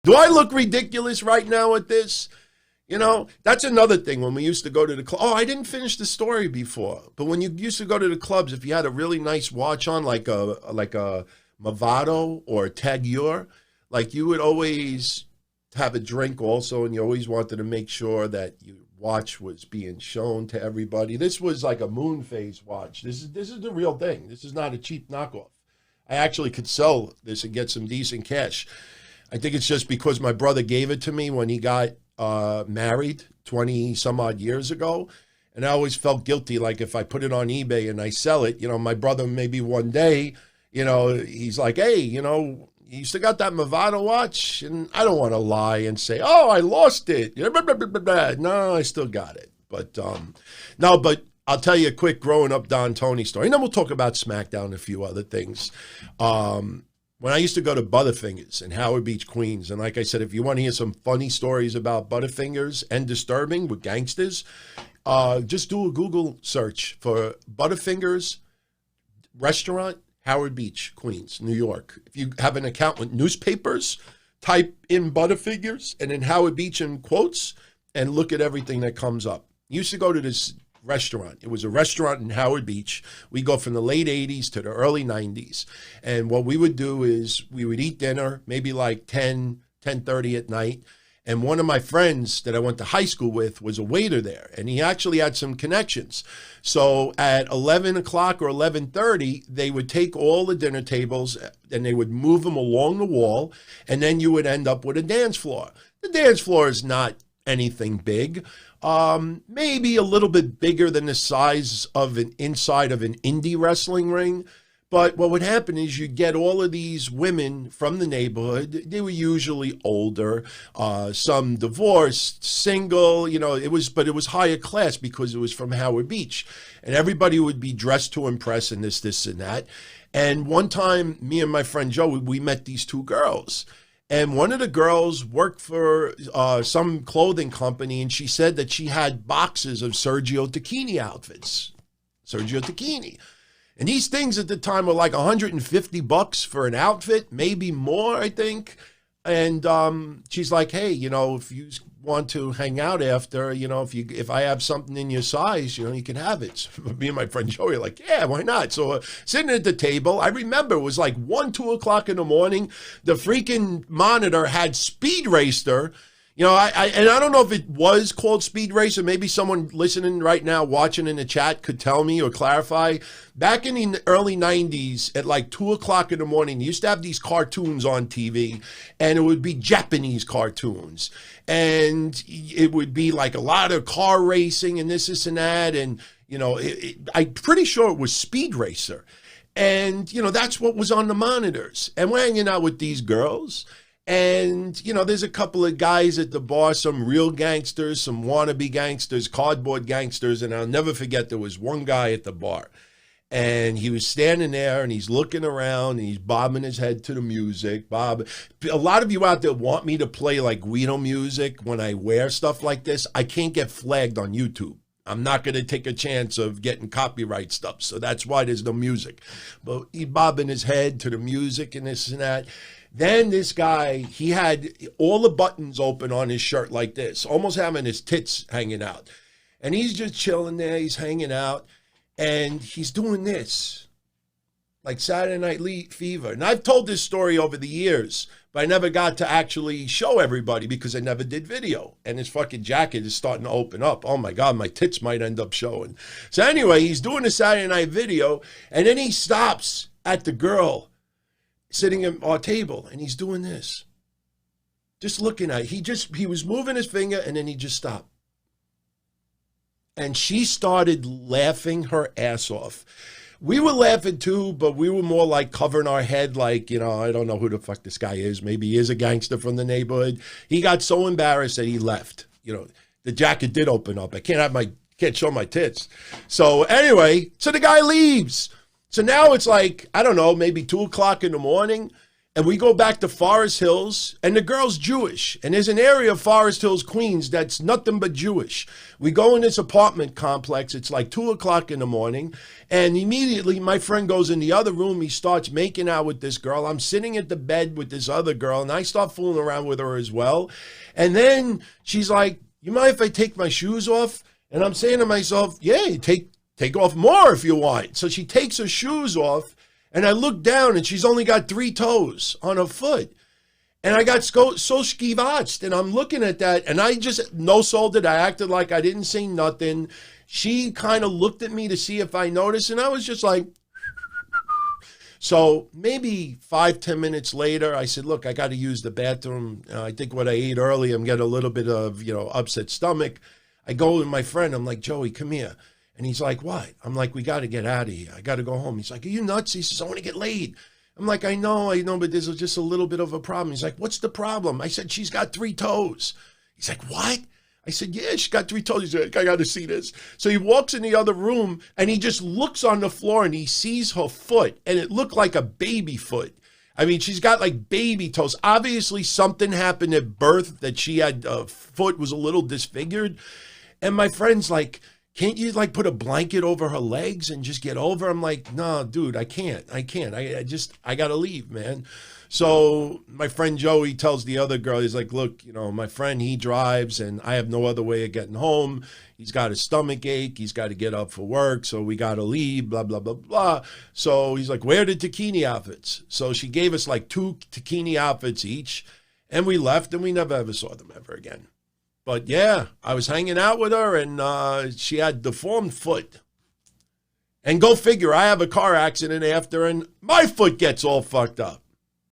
Do I look ridiculous right now at this? You know, that's another thing when we used to go to the club. Oh, I didn't finish the story before. But when you used to go to the clubs, if you had a really nice watch on, like a Movado or a Tag Heuer, like you would always have a drink also, and you always wanted to make sure that your watch was being shown to everybody. This was like a moon phase watch. This is the real thing. This is not a cheap knockoff. I actually could sell this and get some decent cash. I think it's just because my brother gave it to me when he got married 20 some odd years ago. And I always felt guilty. Like if I put it on eBay and I sell it, you know, my brother, maybe one day, you know, he's like, hey, you know, you still got that Movado watch? And I don't want to lie and say, oh, I lost it. No, I still got it. But no, but I'll tell you a quick growing up Don Tony story. And then we'll talk about Smackdown and a few other things. When I used to go to Butterfingers in Howard Beach, Queens, and like I said, if you want to hear some funny stories about Butterfingers and disturbing with gangsters, just do a Google search for Butterfingers Restaurant, Howard Beach, Queens, New York. If you have an account with newspapers, type in Butterfingers and then Howard Beach in quotes and look at everything that comes up. You used to go to this restaurant. It was a restaurant in Howard Beach. We go from the late 80s to the early 90s. And what we would do is we would eat dinner, maybe like 10:30 at night. And one of my friends that I went to high school with was a waiter there. And he actually had some connections. So at 11 o'clock or 11:30, they would take all the dinner tables and they would move them along the wall. And then you would end up with a dance floor. The dance floor is not anything big. Maybe a little bit bigger than the size of an inside of an indie wrestling ring. But what would happen is you'd get all of these women from the neighborhood. They were usually older, some divorced, single, you know, it was higher class because it was from Howard Beach. And everybody would be dressed to impress and this, and that. And one time, me and my friend Joe, we met these two girls. And one of the girls worked for some clothing company, and she said that she had boxes of Sergio Tacchini outfits. Sergio Tacchini. And these things at the time were like $150 for an outfit, maybe more, I think. And she's like, hey, you know, if you want to hang out after, you know, if I have something in your size, you know, you can have it. So me and my friend Joey are like, yeah, why not? So sitting at the table, I remember it was like 2 o'clock in the morning. The freaking monitor had Speed Racer. You know, I don't know if it was called Speed Racer. Maybe someone listening right now, watching in the chat could tell me or clarify. Back in the early 90s, at like 2 o'clock in the morning, they used to have these cartoons on TV, and it would be Japanese cartoons. And it would be like a lot of car racing and this and that. And, you know, I'm pretty sure it was Speed Racer. And, you know, that's what was on the monitors. And we're hanging out with these girls. And, you know, there's a couple of guys at the bar, some real gangsters, some wannabe gangsters, cardboard gangsters. And I'll never forget, there was one guy at the bar. And he was standing there and he's looking around and he's bobbing his head to the music. A lot of you out there want me to play like Guido music when I wear stuff like this. I can't get flagged on YouTube. I'm not going to take a chance of getting copyright stuff. So that's why there's no music. But he's bobbing his head to the music and this and that. Then this guy, he had all the buttons open on his shirt like this, almost having his tits hanging out. And he's just chilling there. He's hanging out. And he's doing this, like Saturday Night Fever. And I've told this story over the years, but I never got to actually show everybody because I never did video. And his fucking jacket is starting to open up. Oh, my God, my tits might end up showing. So anyway, he's doing the Saturday Night video, and then he stops at the girl sitting at our table, and he's doing this. Just looking at it. He was moving his finger, and then he just stopped. And she started laughing her ass off. We were laughing too, but we were more like covering our head like, you know, I don't know who the fuck this guy is. Maybe he is a gangster from the neighborhood. He got so embarrassed that he left. You know, the jacket did open up. I can't show my tits. So anyway, so the guy leaves. So now it's like, I don't know, maybe 2 o'clock in the morning. And we go back to Forest Hills, and the girl's Jewish. And there's an area of Forest Hills, Queens, that's nothing but Jewish. We go in this apartment complex. It's like 2 o'clock in the morning. And immediately, my friend goes in the other room. He starts making out with this girl. I'm sitting at the bed with this other girl, and I start fooling around with her as well. And then she's like, you mind if I take my shoes off? And I'm saying to myself, yeah, take off more if you want. So she takes her shoes off. And I look down, and she's only got 3 toes on her foot. And I got so skeevatched, and I'm looking at that, and I just no-sold it. I acted like I didn't say nothing. She kind of looked at me to see if I noticed, and I was just like... So maybe 5-10 minutes later, I said, look, I got to use the bathroom. I think what I ate early, I'm getting a little bit of, upset stomach. I go with my friend. I'm like, Joey, come here. And he's like, what? I'm like, we got to get out of here. I got to go home. He's like, are you nuts? He says, I want to get laid. I'm like, I know, but there's just a little bit of a problem. He's like, what's the problem? I said, she's got 3 toes. He's like, what? I said, yeah, she's got 3 toes. He's like, I got to see this. So he walks in the other room, and he just looks on the floor, and he sees her foot, and it looked like a baby foot. I mean, she's got like baby toes. Obviously, something happened at birth that she had, foot was a little disfigured. And my friend's like, can't you like put a blanket over her legs and just get over? I'm like, no, dude, I can't. I got to leave, man. So my friend Joey tells the other girl, he's like, look, my friend, he drives and I have no other way of getting home. He's got a stomach ache. He's got to get up for work. So we got to leave, blah, blah, blah, blah. So he's like, where are the Tacchini outfits? So she gave us like 2 Tacchini outfits each, and we left, and we never ever saw them ever again. But yeah, I was hanging out with her, and she had deformed foot. And go figure, I have a car accident after, and my foot gets all fucked up.